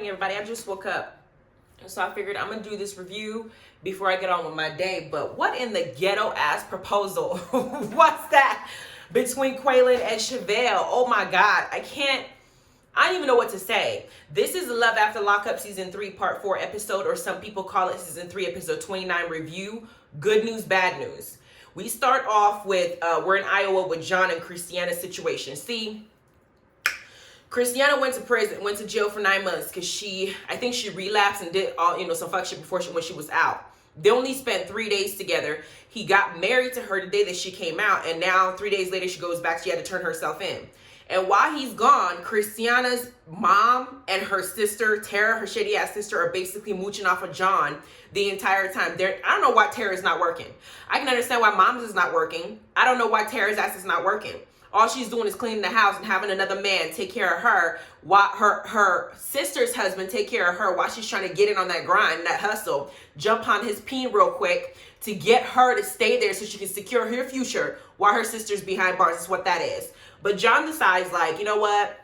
morning, everybody. I just woke up, so I figured I'm gonna do this review before I get on with my day. But what in the ghetto ass proposal what's that between Quaylon and Chevelle? Oh my god, I don't even know what to say. This is Love After Lockup season 3 part 4 episode, or some people call it season 3 episode 29 review. Good news, bad news. We start off with we're in Iowa with John and Christina's situation. See, Christina went to jail for 9 months because I think she relapsed and did all, some fuck shit when she was out. They only spent 3 days together. He got married to her the day that she came out, and now 3 days later she goes back. She had to turn herself in. And while he's gone, Christina's mom and her sister, Tara, her shitty ass sister, are basically mooching off of John the entire time. I don't know why Tara's not working. I can understand why mom's is not working. I don't know why Tara's ass is not working. All she's doing is cleaning the house and having another man take care of her, while her sister's husband take care of her while she's trying to get in on that grind, that hustle, jump on his peen real quick to get her to stay there so she can secure her future while her sister's behind bars. That's what that is. But John decides, like, you know what?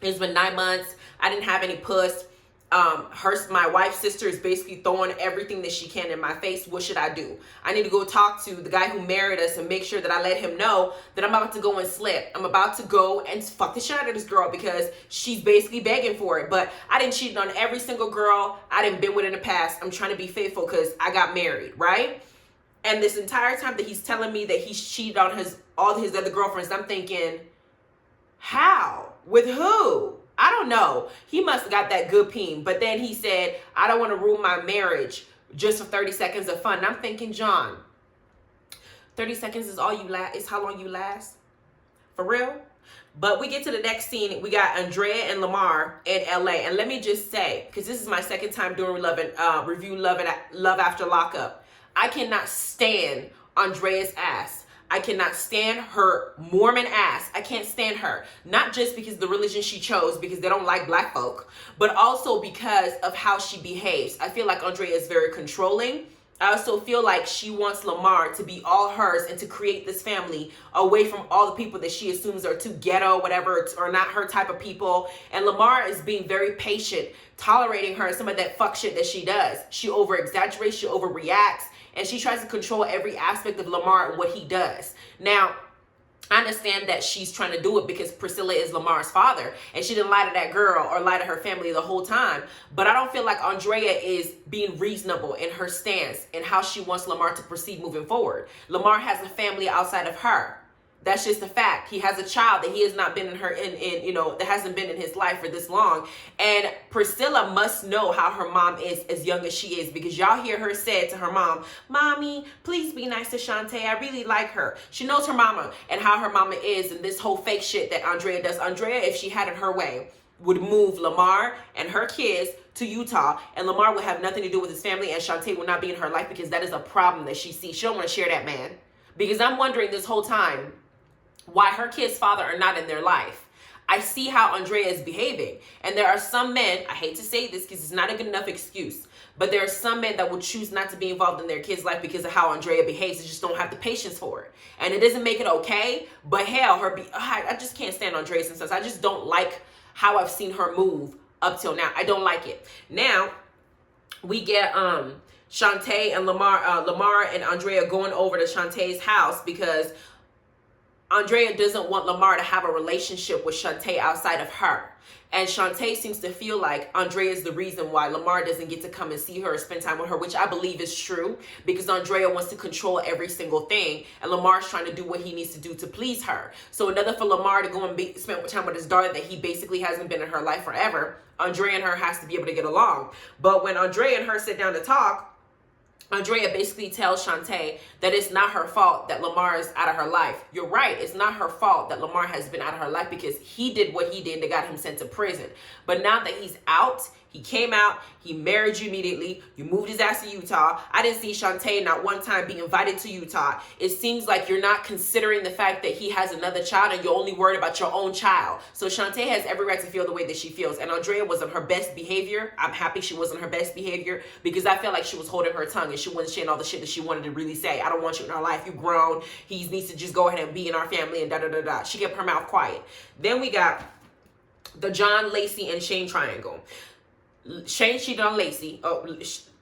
It's been 9 months. I didn't have any puss. My wife's sister is basically throwing everything that she can in my face. What should I do? I need to go talk to the guy who married us and make sure that I let him know that I'm about to go and slip. I'm about to go and fuck the shit out of this girl because she's basically begging for it. But I didn't cheat on every single girl I didn't been with in the past. I'm trying to be faithful because I got married, right? And this entire time that he's telling me that he's cheated on all his other girlfriends, I'm thinking, how? With who? I don't know. He must have got that good peen. But then he said, I don't want to ruin my marriage just for 30 seconds of fun. And I'm thinking, John, 30 seconds is is how long you last? For real? But we get to the next scene. We got Andrea and Lamar in LA. And let me just say, because this is my second time doing Love After Lockup, I cannot stand Andrea's ass. I cannot stand her Mormon ass. I can't stand her. Not just because of the religion she chose, because they don't like black folk, but also because of how she behaves. I feel like Andrea is very controlling. I also feel like she wants Lamar to be all hers and to create this family away from all the people that she assumes are too ghetto, whatever, or not her type of people. And Lamar is being very patient, tolerating her and some of that fuck shit that she does. She over-exaggerates, she overreacts, and she tries to control every aspect of Lamar and what he does. Now, I understand that she's trying to do it because Priscilla is Lamar's father, and she didn't lie to that girl or lie to her family the whole time. But I don't feel like Andrea is being reasonable in her stance and how she wants Lamar to proceed moving forward. Lamar has a family outside of her. That's just a fact. He has a child that he has not been that hasn't been in his life for this long. And Priscilla must know how her mom is as young as she is, because y'all hear her say to her mom, Mommy, please be nice to Shantae. I really like her. She knows her mama and how her mama is, and this whole fake shit that Andrea does. Andrea, if she had it her way, would move Lamar and her kids to Utah, and Lamar would have nothing to do with his family, and Shantae would not be in her life because that is a problem that she sees. She don't want to share that man. Because I'm wondering this whole time why her kid's father are not in their life. I see how Andrea is behaving. And there are some men, I hate to say this because it's not a good enough excuse, but there are some men that will choose not to be involved in their kid's life because of how Andrea behaves. They just don't have the patience for it. And it doesn't make it okay, but hell, I just can't stand Andrea sometimes. I just don't like how I've seen her move up till now. I don't like it. Now, we get Shantae and Lamar and Andrea going over to Shantae's house because Andrea doesn't want Lamar to have a relationship with Shantae outside of her. And Shantae seems to feel like Andrea is the reason why Lamar doesn't get to come and see her or spend time with her, which I believe is true, because Andrea wants to control every single thing, and Lamar's trying to do what he needs to do to please her. So in order for Lamar to go and spend time with his daughter that he basically hasn't been in her life forever, Andrea and her has to be able to get along. But when Andrea and her sit down to talk, Andrea basically tells Shantae that it's not her fault that Lamar is out of her life. You're right. It's not her fault that Lamar has been out of her life because he did what he did that got him sent to prison. But now that he's out, he came out, he married you immediately, you moved his ass to Utah. I didn't see Shantae not one time be invited to Utah. It seems like you're not considering the fact that he has another child and you're only worried about your own child. So Shantae has every right to feel the way that she feels. And Andrea was on her best behavior. I'm happy she wasn't her best behavior because I felt like she was holding her tongue and she wasn't saying all the shit that she wanted to really say. I don't want you in our life. You grown. He needs to just go ahead and be in our family and da-da-da-da. She kept her mouth quiet. Then we got the John, Lacey, and Shane triangle. Shane cheated on Lacey. Oh,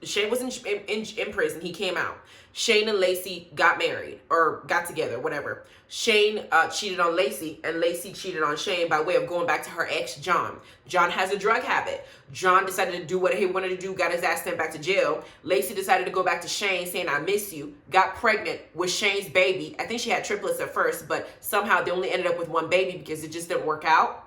Shane was in prison. He came out. Shane and Lacey got married or got together, whatever. Shane cheated on Lacey, and Lacey cheated on Shane by way of going back to her ex, John. John has a drug habit. John decided to do what he wanted to do, got his ass sent back to jail. Lacey decided to go back to Shane, saying, I miss you. Got pregnant with Shane's baby. I think she had triplets at first, but somehow they only ended up with one baby because it just didn't work out.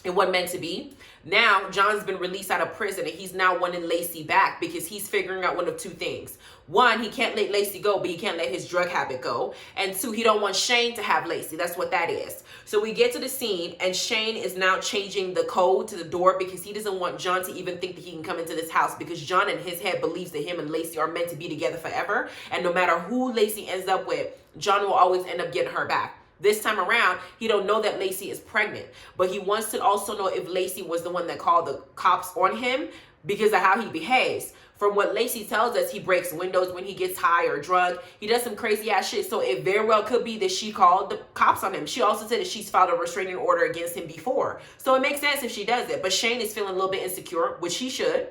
It wasn't meant to be. Now, John's been released out of prison, and he's now wanting Lacey back because he's figuring out one of two things. One, he can't let Lacey go, but he can't let his drug habit go. And two, he don't want Shane to have Lacey. That's what that is. So we get to the scene, and Shane is now changing the code to the door because he doesn't want John to even think that he can come into this house, because John in his head believes that him and Lacey are meant to be together forever. And no matter who Lacey ends up with, John will always end up getting her back. This time around, he don't know that Lacey is pregnant, but he wants to also know if Lacey was the one that called the cops on him because of how he behaves. From what Lacey tells us, he breaks windows when he gets high or drunk. He does some crazy ass shit. So it very well could be that she called the cops on him. She also said that she's filed a restraining order against him before. So it makes sense if she does it. But Shane is feeling a little bit insecure, which he should.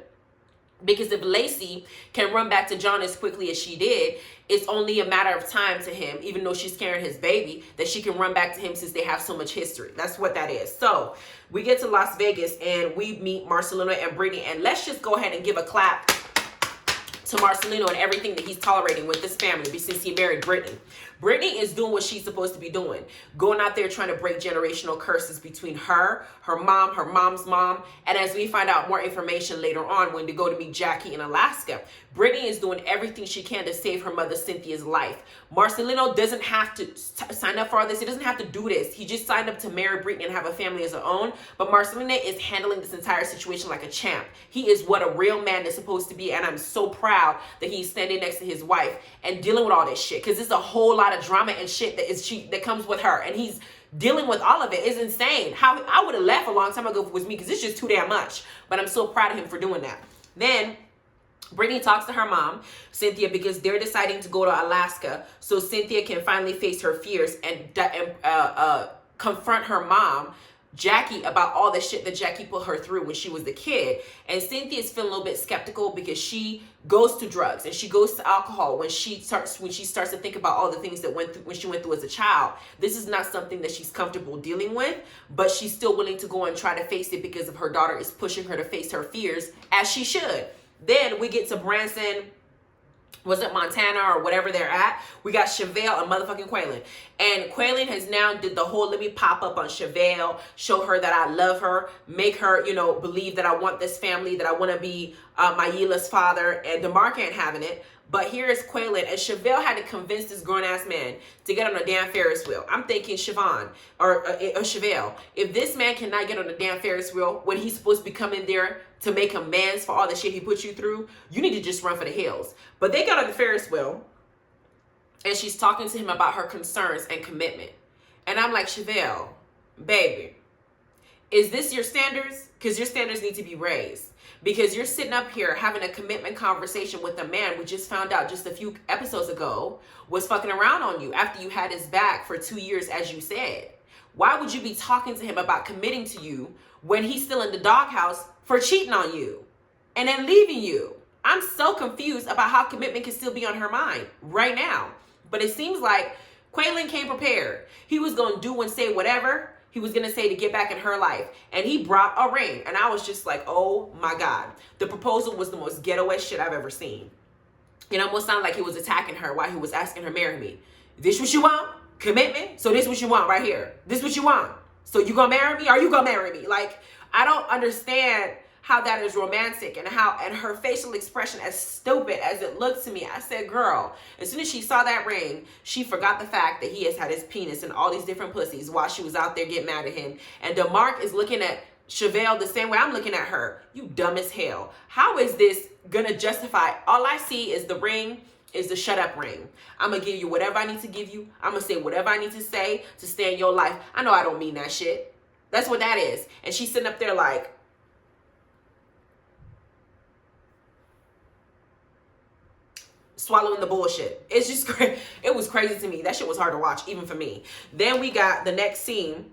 Because if Lacey can run back to John as quickly as she did, it's only a matter of time to him, even though she's carrying his baby, that she can run back to him since they have so much history. That's what that is. So we get to Las Vegas and we meet Marcelino and Brittany. And let's just go ahead and give a clap to Marcelino and everything that he's tolerating with this family since he married Brittany. Brittany is doing what she's supposed to be doing. Going out there trying to break generational curses between her mom, her mom's mom. And as we find out more information later on when they go to meet Jackie in Alaska, Brittany is doing everything she can to save her mother Cynthia's life. Marcelino doesn't have to sign up for all this. He doesn't have to do this. He just signed up to marry Brittany and have a family of his own. But Marcelino is handling this entire situation like a champ. He is what a real man is supposed to be. And I'm so proud that he's standing next to his wife and dealing with all this shit. Because it's a whole lot of drama and shit that comes with her. And he's dealing with all of it. It's insane. How I would have left a long time ago if it was me, because it's just too damn much. But I'm so proud of him for doing that. Then Brittany talks to her mom, Cynthia, because they're deciding to go to Alaska so Cynthia can finally face her fears and confront her mom, Jackie, about all the shit that Jackie put her through when she was a kid. And Cynthia's feeling a little bit skeptical because she goes to drugs and she goes to alcohol when she starts to think about all the things that she went through as a child. This is not something that she's comfortable dealing with, but she's still willing to go and try to face it because of her daughter is pushing her to face her fears, as she should. Then we get to Branson, was it Montana or whatever they're at? We got Chevelle and motherfucking Quaylin. And Quaylin has now did the whole let me pop up on Chevelle, show her that I love her, make her, believe that I want this family, that I want to be Mayila's father, and DeMar can't having it. But here is Quaylin, and Chevelle had to convince this grown-ass man to get on a damn Ferris wheel. I'm thinking Chevelle, if this man cannot get on a damn Ferris wheel when he's supposed to be coming there to make amends for all the shit he put you through, you need to just run for the hills. But they got on the Ferris wheel, and she's talking to him about her concerns and commitment. And I'm like, Chevelle, baby, is this your standards? Because your standards need to be raised. Because you're sitting up here having a commitment conversation with a man we just found out just a few episodes ago was fucking around on you after you had his back for 2 years, as you said. Why would you be talking to him about committing to you when he's still in the doghouse for cheating on you and then leaving you? I'm so confused about how commitment can still be on her mind right now. But it seems like Quaylin came prepared. He was going to do and say whatever he was going to say to get back in her life. And he brought a ring. And I was just like, oh my God. The proposal was the most ghetto shit I've ever seen. It almost sounded like he was attacking her while he was asking her, marry me. This what you want? Commitment? So this what you want right here. This what you want. So you gonna marry me? Are you gonna marry me? Like, I don't understand how that is romantic, and her facial expression, as stupid as it looked to me. I said, girl, as soon as she saw that ring, she forgot the fact that he has had his penis in all these different pussies while she was out there getting mad at him. And DeMarc is looking at Chevelle the same way I'm looking at her. You dumb as hell. How is this gonna justify? All I see is the ring, is the shut up ring. I'm gonna give you whatever I need to give you. I'm gonna say whatever I need to say to stay in your life. I know I don't mean that shit. That's what that is. And she's sitting up there like, swallowing the bullshit. It's just crazy. It was crazy to me. That shit was hard to watch, even for me. Then we got the next scene.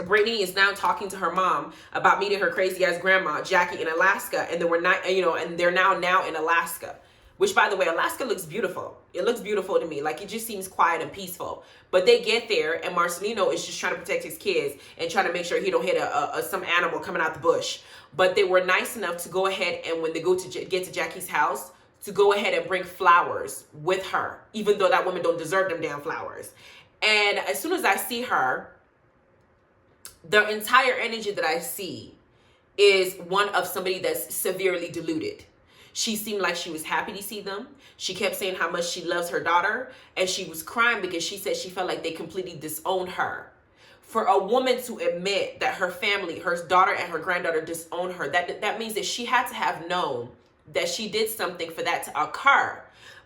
Brittany is now talking to her mom about meeting her crazy ass grandma Jackie in Alaska, and they're now in Alaska. Which, by the way, Alaska looks beautiful. It looks beautiful to me. Like, it just seems quiet and peaceful. But they get there, and Marcelino is just trying to protect his kids and trying to make sure he don't hit some animal coming out the bush. But they were nice enough to go ahead, and when they get to Jackie's house, to go ahead and bring flowers with her, even though that woman don't deserve them damn flowers. And as soon as I see her, the entire energy that I see is one of somebody that's severely deluded. She seemed like she was happy to see them. She kept saying how much she loves her daughter, and she was crying because she said she felt like they completely disowned her. For a woman to admit that her family, her daughter and her granddaughter disowned her, that means that she had to have known that she did something for that to occur.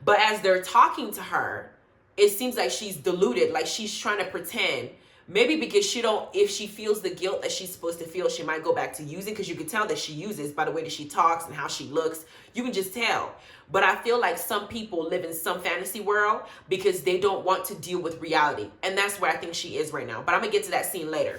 But as they're talking to her, it seems like she's deluded, like she's trying to pretend. Maybe because if she feels the guilt that she's supposed to feel, she might go back to using, because you can tell that she uses by the way that she talks and how she looks. You can just tell. But I feel like some people live in some fantasy world because they don't want to deal with reality. And that's where I think she is right now. But I'm going to get to that scene later.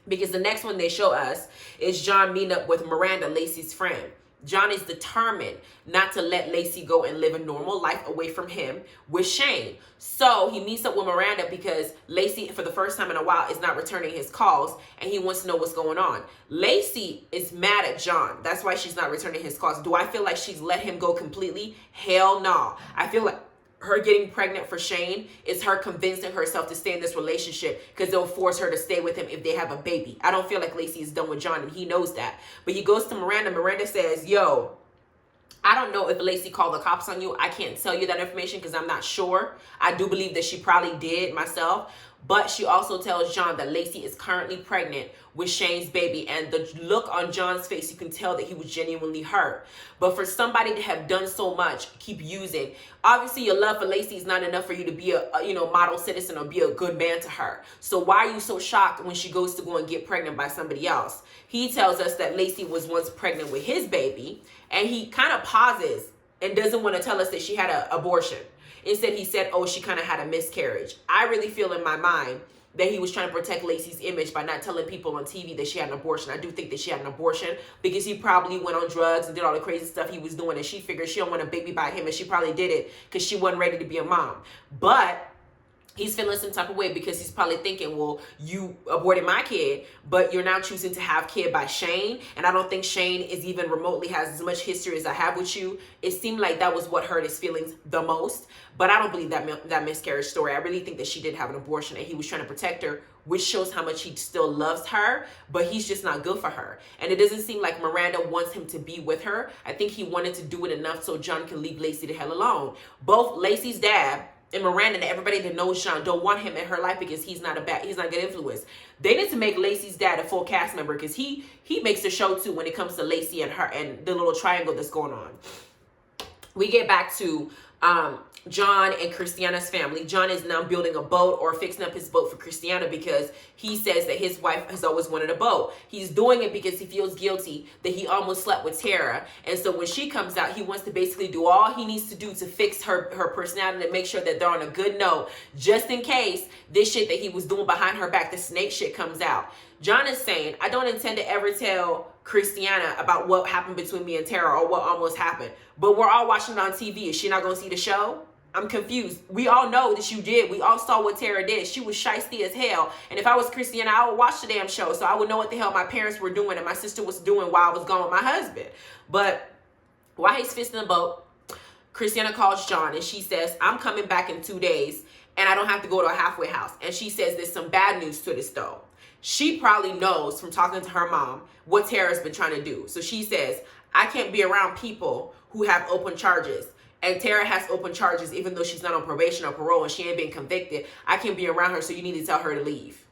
Because the next one they show us is John meeting up with Miranda, Lacey's friend. John is determined not to let Lacey go and live a normal life away from him with Shane. So he meets up with Miranda because Lacey, for the first time in a while, is not returning his calls, and he wants to know what's going on. Lacey is mad at John. That's why she's not returning his calls. Do I feel like she's let him go completely? Hell no. I feel like her getting pregnant for Shane is her convincing herself to stay in this relationship because they'll force her to stay with him if they have a baby. I don't feel like Lacey is done with John, and he knows that. But he goes to Miranda. Miranda says, yo, I don't know if Lacey called the cops on you. I can't tell you that information because I'm not sure. I do believe that she probably did myself. But she also tells John that Lacey is currently pregnant with Shane's baby. And the look on John's face, you can tell that he was genuinely hurt. But for somebody to have done so much, keep using. Obviously, your love for Lacey is not enough for you to be a model citizen or be a good man to her. So why are you so shocked when she goes to go and get pregnant by somebody else? He tells us that Lacey was once pregnant with his baby. And he kind of pauses and doesn't want to tell us that she had an abortion. Instead, he said, oh, she kind of had a miscarriage. I really feel in my mind that he was trying to protect Lacey's image by not telling people on TV that she had an abortion. I do think that she had an abortion because he probably went on drugs and did all the crazy stuff he was doing, and she figured she don't want a baby by him, and she probably did it because she wasn't ready to be a mom. But he's feeling some type of way because he's probably thinking, well, you aborted my kid, but you're now choosing to have kid by Shane. And I don't think Shane is even remotely has as much history as I have with you. It seemed like that was what hurt his feelings the most. But I don't believe that miscarriage story. I really think that she did have an abortion and he was trying to protect her, which shows how much he still loves her, but he's just not good for her. And it doesn't seem like Miranda wants him to be with her. I think he wanted to do it enough so John can leave Lacey the hell alone. Both Lacey's dad and Miranda and everybody that knows John don't want him in her life because he's not a good influence. They need to make Lacey's dad a full cast member because he makes the show too when it comes to Lacey and her and the little triangle that's going on. We get back to John and Christiana's family. John is now building a boat or fixing up his boat for Christiana because he says that his wife has always wanted a boat. He's doing it because he feels guilty that he almost slept with Tara. And so when she comes out, he wants to basically do all he needs to do to fix her personality and make sure that they're on a good note, just in case this shit that he was doing behind her back, the snake shit, comes out. John is saying, I don't intend to ever tell Christiana about what happened between me and Tara or what almost happened. But we're all watching it on TV. Is she not going to see the show? I'm confused. We all know that you did. We all saw what Tara did. She was shiesty as hell. And if I was Christiana, I would watch the damn show. So I would know what the hell my parents were doing and my sister was doing while I was gone with my husband. But while he's fixing the boat, Christiana calls John and she says, I'm coming back in 2 days and I don't have to go to a halfway house. And she says there's some bad news to this though. She probably knows from talking to her mom what Tara's been trying to do. So she says, I can't be around people who have open charges. And Tara has open charges even though she's not on probation or parole and she ain't been convicted. I can't be around her, so you need to tell her to leave.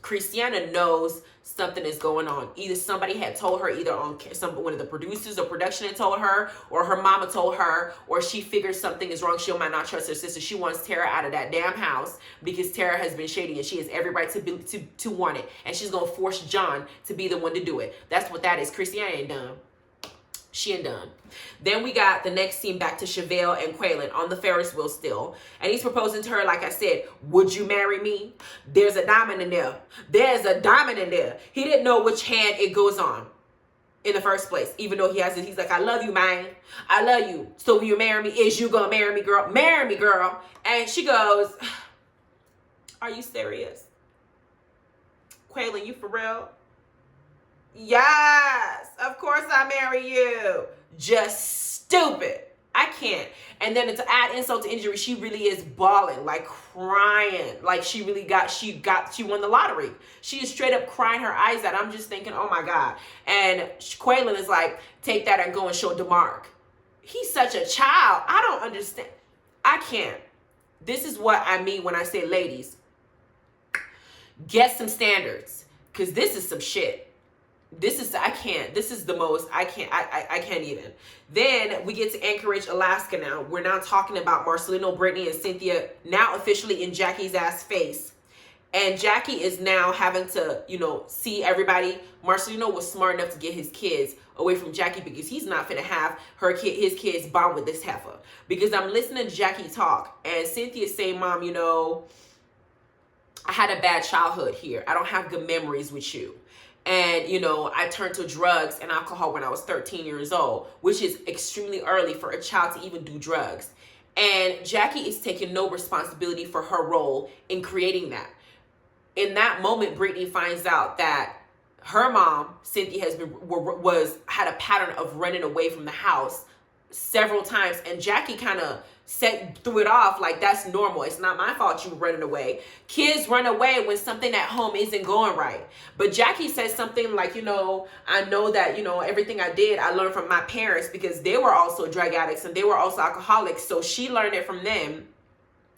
Christiana knows something is going on. Either somebody had told her, either on one of the producers or production had told her, or her mama told her, or she figures something is wrong. She might not trust her sister. She wants Tara out of that damn house because Tara has been shady and she has every right to want it. And she's going to force John to be the one to do it. That's what that is. Christiana ain't dumb. She ain't done. Then we got the next scene back to Chevelle and Quaylin on the Ferris wheel still. And he's proposing to her, like I said, would you marry me? There's a diamond in there. There's a diamond in there. He didn't know which hand it goes on in the first place. Even though he has it, he's like, I love you, man. I love you. So will you marry me? Is you gonna marry me, girl? Marry me, girl. And she goes, are you serious? Quaylin, you for real? Yes, of course I marry you. Just stupid. I can't. And then to add insult to injury, she really is bawling, like crying, like she won the lottery. She is straight up crying her eyes out. I'm just thinking, oh my God. And Quaylin is like, take that and go and show DeMarc. He's such a child. I don't understand. I can't. This is what I mean when I say, ladies, get some standards, because this is some shit. I can't even. Then we get to Anchorage, Alaska now. We're now talking about Marcelino, Brittany, and Cynthia now officially in Jackie's ass face. And Jackie is now having to, see everybody. Marcelino was smart enough to get his kids away from Jackie because he's not finna have his kids bond with this heifer. Because I'm listening to Jackie talk and Cynthia say, Mom, I had a bad childhood here. I don't have good memories with you. And, I turned to drugs and alcohol when I was 13 years old, which is extremely early for a child to even do drugs. And Jackie is taking no responsibility for her role in creating that. In that moment, Brittany finds out that her mom, Cynthia, had a pattern of running away from the house several times. And Jackie kind of threw it off like, that's normal. It's not my fault you were running away. Kids run away when something at home isn't going right. But Jackie says something like, I know that, everything I did, I learned from my parents because they were also drug addicts and they were also alcoholics. So she learned it from them.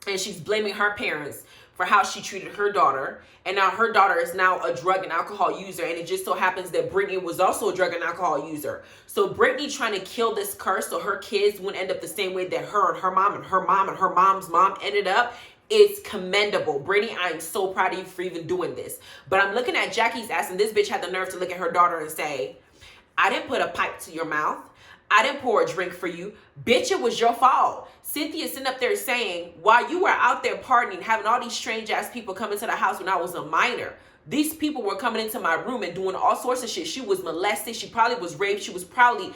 And she's blaming her parents for how she treated her daughter. And now her daughter is now a drug and alcohol user. And it just so happens that Brittany was also a drug and alcohol user. So Brittany trying to kill this curse so her kids wouldn't end up the same way that her and her mom and her mom and her mom's mom ended up. It's commendable. Brittany, I'm so proud of you for even doing this. But I'm looking at Jackie's ass, and this bitch had the nerve to look at her daughter and say, I didn't put a pipe to your mouth. I didn't pour a drink for you. Bitch, it was your fault. Cynthia sitting up there saying, while you were out there partying, having all these strange ass people come into the house when I was a minor, these people were coming into my room and doing all sorts of shit. She was molested. She probably was raped. She was probably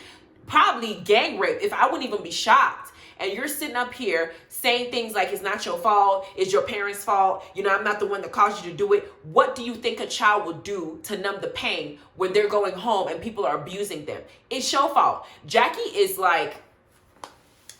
gang raped. If I wouldn't even be shocked. And you're sitting up here saying things like it's not your fault, it's your parents' fault, I'm not the one that caused you to do it. What do you think a child would do to numb the pain when they're going home and people are abusing them? It's your fault. Jackie is like,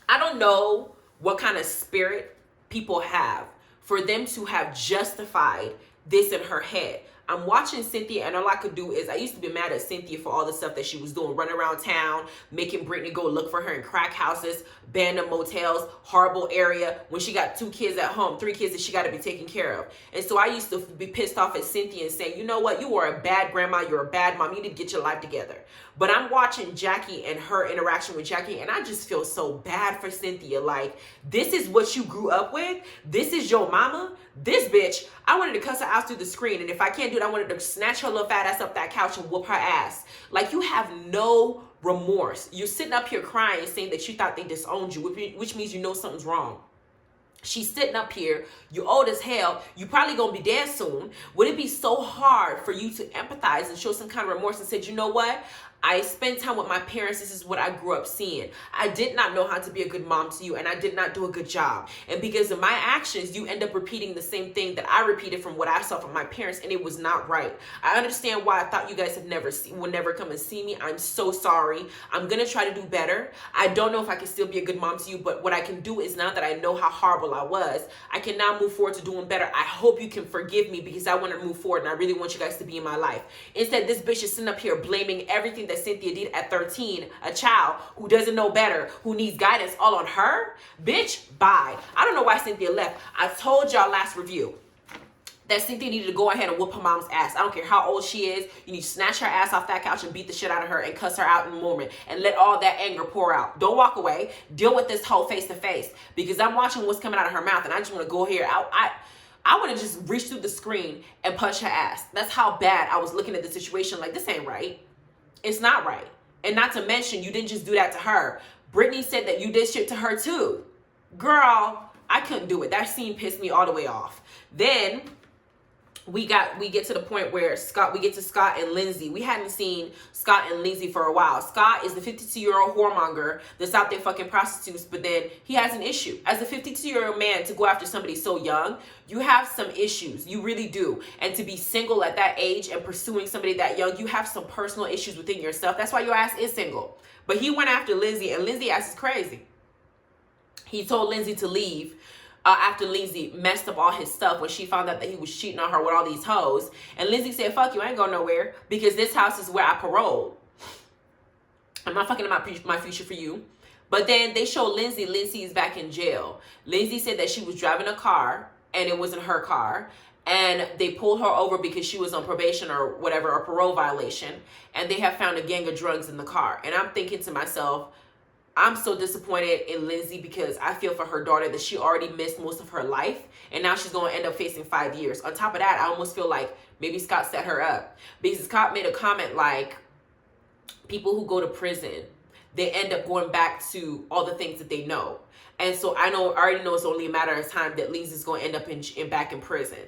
I don't know what kind of spirit people have for them to have justified this in her head. I'm watching Cynthia, and all I could do is, I used to be mad at Cynthia for all the stuff that she was doing, running around town, making Brittany go look for her in crack houses, abandoned motels, horrible area, when she got 2 kids at home, 3 kids that she got to be taken care of. And so I used to be pissed off at Cynthia and saying, you know what, you are a bad grandma, you're a bad mom, you need to get your life together. But I'm watching Jackie and her interaction with Jackie, and I just feel so bad for Cynthia. Like, this is what you grew up with? This is your mama? This bitch, I wanted to cuss her out through the screen, and if I can't do it, I wanted to snatch her little fat ass up that couch and whoop her ass. Like, you have no remorse. You're sitting up here crying, saying that you thought they disowned you, which means you know something's wrong. She's sitting up here, you old as hell, you probably gonna be dead soon. Would it be so hard for you to empathize and show some kind of remorse and say, you know what? I spent time with my parents. This is what I grew up seeing. I did not know how to be a good mom to you, and I did not do a good job. And because of my actions, you end up repeating the same thing that I repeated from what I saw from my parents, and it was not right. I understand why I thought you guys would never come and see me. I'm so sorry. I'm going to try to do better. I don't know if I can still be a good mom to you, but what I can do is now that I know how horrible I was, I can now move forward to doing better. I hope you can forgive me because I want to move forward, and I really want you guys to be in my life. Instead, this bitch is sitting up here blaming everything that Cynthia did at 13, a child who doesn't know better, who needs guidance, all on her. Bitch, bye. I don't know why Cynthia left. I told y'all last review that Cynthia needed to go ahead and whoop her mom's ass. I don't care how old she is. You need to snatch her ass off that couch and beat the shit out of her and cuss her out in the moment and let all that anger pour out. Don't walk away. Deal with this whole face to face, because I'm watching what's coming out of her mouth, and I just want to go here. I want to just reach through the screen and punch her ass. That's how bad I was looking at the situation. Like, this ain't right. It's not right. And not to mention, you didn't just do that to her. Brittany said that you did shit to her too. Girl, I couldn't do it. That scene pissed me all the way off. Then we get to the point where we get to Scott and Lindsay. We hadn't seen Scott and Lindsay for a while. Scott is the 52-year-old whoremonger that's out there fucking prostitutes, but then he has an issue. As a 52-year-old man, to go after somebody so young, you have some issues. You really do. And to be single at that age and pursuing somebody that young, you have some personal issues within yourself. That's why your ass is single. But he went after Lindsay, and Lindsay ass is crazy. He told Lindsay to leave after Lindsay messed up all his stuff when she found out that he was cheating on her with all these hoes. And Lindsay said, fuck you, I ain't going nowhere, because this house is where I paroled. I'm not fucking about my future for you. But then they show Lindsay is back in jail. Lindsay said that she was driving a car and it wasn't her car. And they pulled her over because she was on probation or whatever, or parole violation. And they have found a gang of drugs in the car. And I'm thinking to myself, I'm so disappointed in Lindsay, because I feel for her daughter that she already missed most of her life. And now she's going to end up facing 5 years. On top of that, I almost feel like maybe Scott set her up. Because Scott made a comment like, people who go to prison, they end up going back to all the things that they know. And so I already know it's only a matter of time that Lindsay's going to end up back in prison.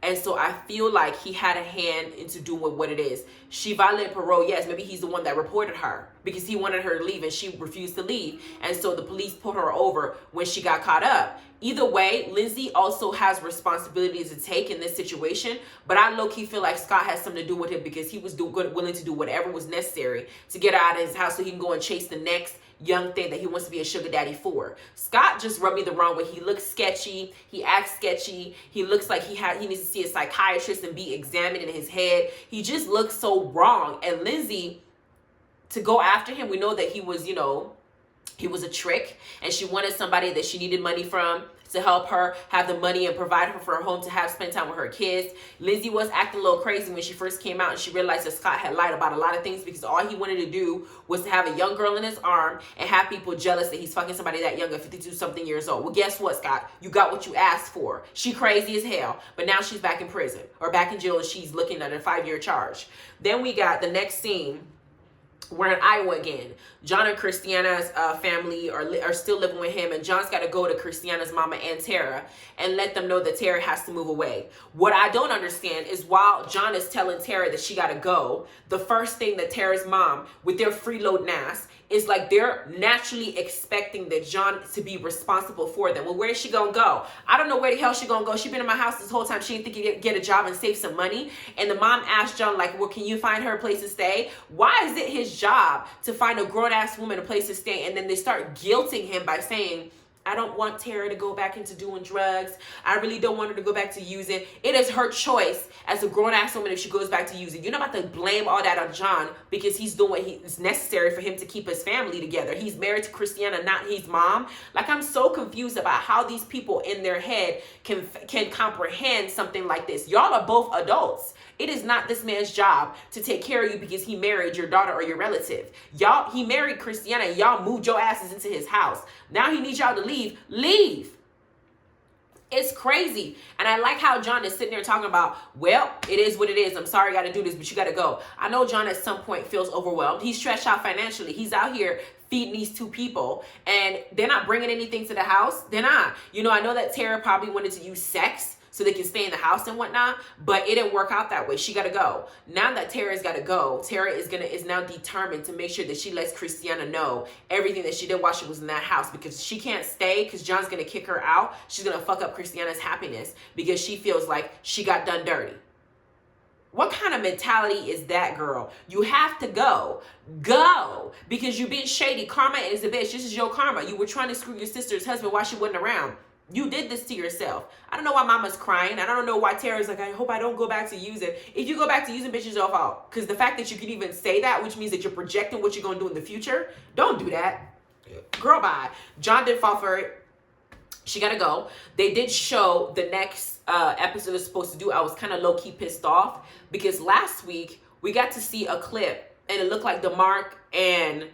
And so I feel like he had a hand into doing what it is. She violated parole. Yes, maybe he's the one that reported her because he wanted her to leave and she refused to leave. And so the police pulled her over when she got caught up. Either way, Lindsay also has responsibilities to take in this situation. But I low-key feel like Scott has something to do with it, because he was willing to do whatever was necessary to get her out of his house so he can go and chase the next young thing that he wants to be a sugar daddy for. Scott just rubbed me the wrong way. He looks sketchy. He acts sketchy. He looks like he needs to see a psychiatrist and be examined in his head. He just looks so wrong. And Lindsay, to go after him, we know that he was, he was a trick, and she wanted somebody that she needed money from to help her have the money and provide her for her home to spend time with her kids. Lindsay was acting a little crazy when she first came out, and she realized that Scott had lied about a lot of things, because all he wanted to do was to have a young girl in his arm and have people jealous that he's fucking somebody that young at 52 something years old. Well, guess what, Scott? You got what you asked for. She crazy as hell, but now she's back in prison or back in jail, and she's looking at a 5-year charge. Then we got the next scene. We're in Iowa again. John and Christiana's family are still living with him, and John's got to go to Christiana's mama and Tara and let them know that Tara has to move away. What I don't understand is, while John is telling Tara that she got to go, the first thing that Tara's mom, with their freeloading ass, is like they're naturally expecting that John to be responsible for them. Well, where is she gonna go? I don't know where the hell she gonna go. She been in my house this whole time. She didn't think he'd get a job and save some money. And the mom asked John, like, well, can you find her a place to stay? Why is it his job to find a grown-ass woman a place to stay? And then they start guilting him by saying, I don't want Tara to go back into doing drugs. I really don't want her to go back to using. It is her choice as a grown-ass woman if she goes back to using. You're not about to blame all that on John, because he's doing what is necessary for him to keep his family together. He's married to Christiana, not his mom. Like, I'm so confused about how these people in their head can comprehend something like this. Y'all are both adults. It is not this man's job to take care of you because he married your daughter or your relative. He married Christiana, and y'all moved your asses into his house. Now he needs y'all to leave. Leave. It's crazy. And I like how John is sitting there talking about, well, it is what it is. I'm sorry I got to do this, but you got to go. I know John at some point feels overwhelmed. He's stretched out financially. He's out here feeding these two people, and they're not bringing anything to the house. They're not. I know that Tara probably wanted to use sex so they can stay in the house and whatnot, but it didn't work out that way. She got to go. Now that Tara's got to go, Tara is now determined to make sure that she lets Christiana know everything that she did while she was in that house, because she can't stay because John's going to kick her out. She's going to fuck up Christiana's happiness because she feels like she got done dirty. What kind of mentality is that, girl? You have to go. Go. Because you're being shady. Karma is a bitch. This is your karma. You were trying to screw your sister's husband while she wasn't around. You did this to yourself. I don't know why mama's crying. I don't know why Tara's like, I hope I don't go back to using. If you go back to using, bitch, it's your fault. Because the fact that you can even say that, which means that you're projecting what you're going to do in the future, don't do that. Girl, bye. John did fall for it. She got to go. They did show the next episode is supposed to do. I was kind of low-key pissed off because last week we got to see a clip and it looked like DeMarc and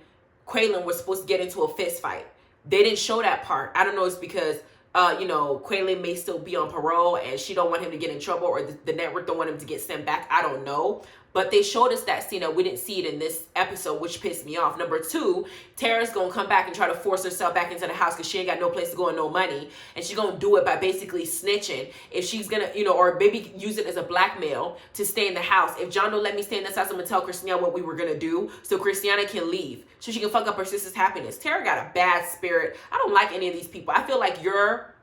Quaylin were supposed to get into a fist fight. They didn't show that part. I don't know. It's because Quaylin may still be on parole and she don't want him to get in trouble, or the network don't want him to get sent back. I don't know. But they showed us that scene, and we didn't see it in this episode, which pissed me off. Number two, Tara's gonna come back and try to force herself back into the house because she ain't got no place to go and no money. And she's gonna do it by basically snitching. If she's gonna, or maybe use it as a blackmail to stay in the house. If John don't let me stay in this house, I'm gonna tell Christina what we were gonna do so Christina can leave. So she can fuck up her sister's happiness. Tara got a bad spirit. I don't like any of these people. I feel like your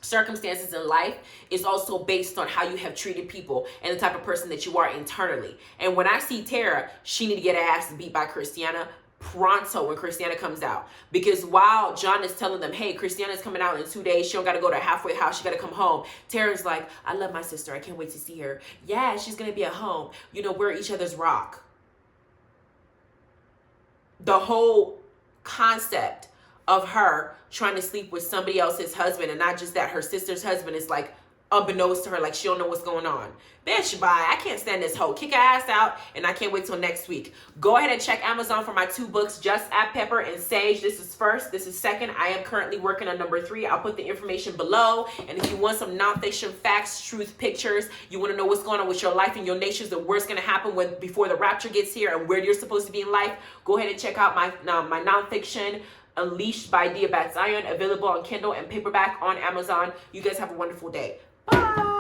circumstances in life is also based on how you have treated people and the type of person that you are internally. And when I see Tara, she need to get her ass beat by Christina pronto when Christina comes out. Because while John is telling them, hey, Christina's coming out in 2 days, she don't got to go to a halfway house, she got to come home, Tara's like, I love my sister, I can't wait to see her. Yeah, she's going to be at home. We're each other's rock. The whole concept of her trying to sleep with somebody else's husband, and not just that, her sister's husband, is like unbeknownst to her, like she don't know what's going on. Bitch, bye. I can't stand this hoe. Kick her ass out, and I can't wait till next week. Go ahead and check Amazon for my 2 books, Just Add Pepper and Sage. This is first. This is second. I am currently working on number 3. I'll put the information below. And if you want some nonfiction facts, truth pictures, you want to know what's going on with your life and your nations, the worst going to happen before the rapture gets here, and where you're supposed to be in life, go ahead and check out my nonfiction, Unleashed by Adiya, Bat-Tziyon, available on Kindle and paperback on Amazon. You guys have a wonderful day. Bye.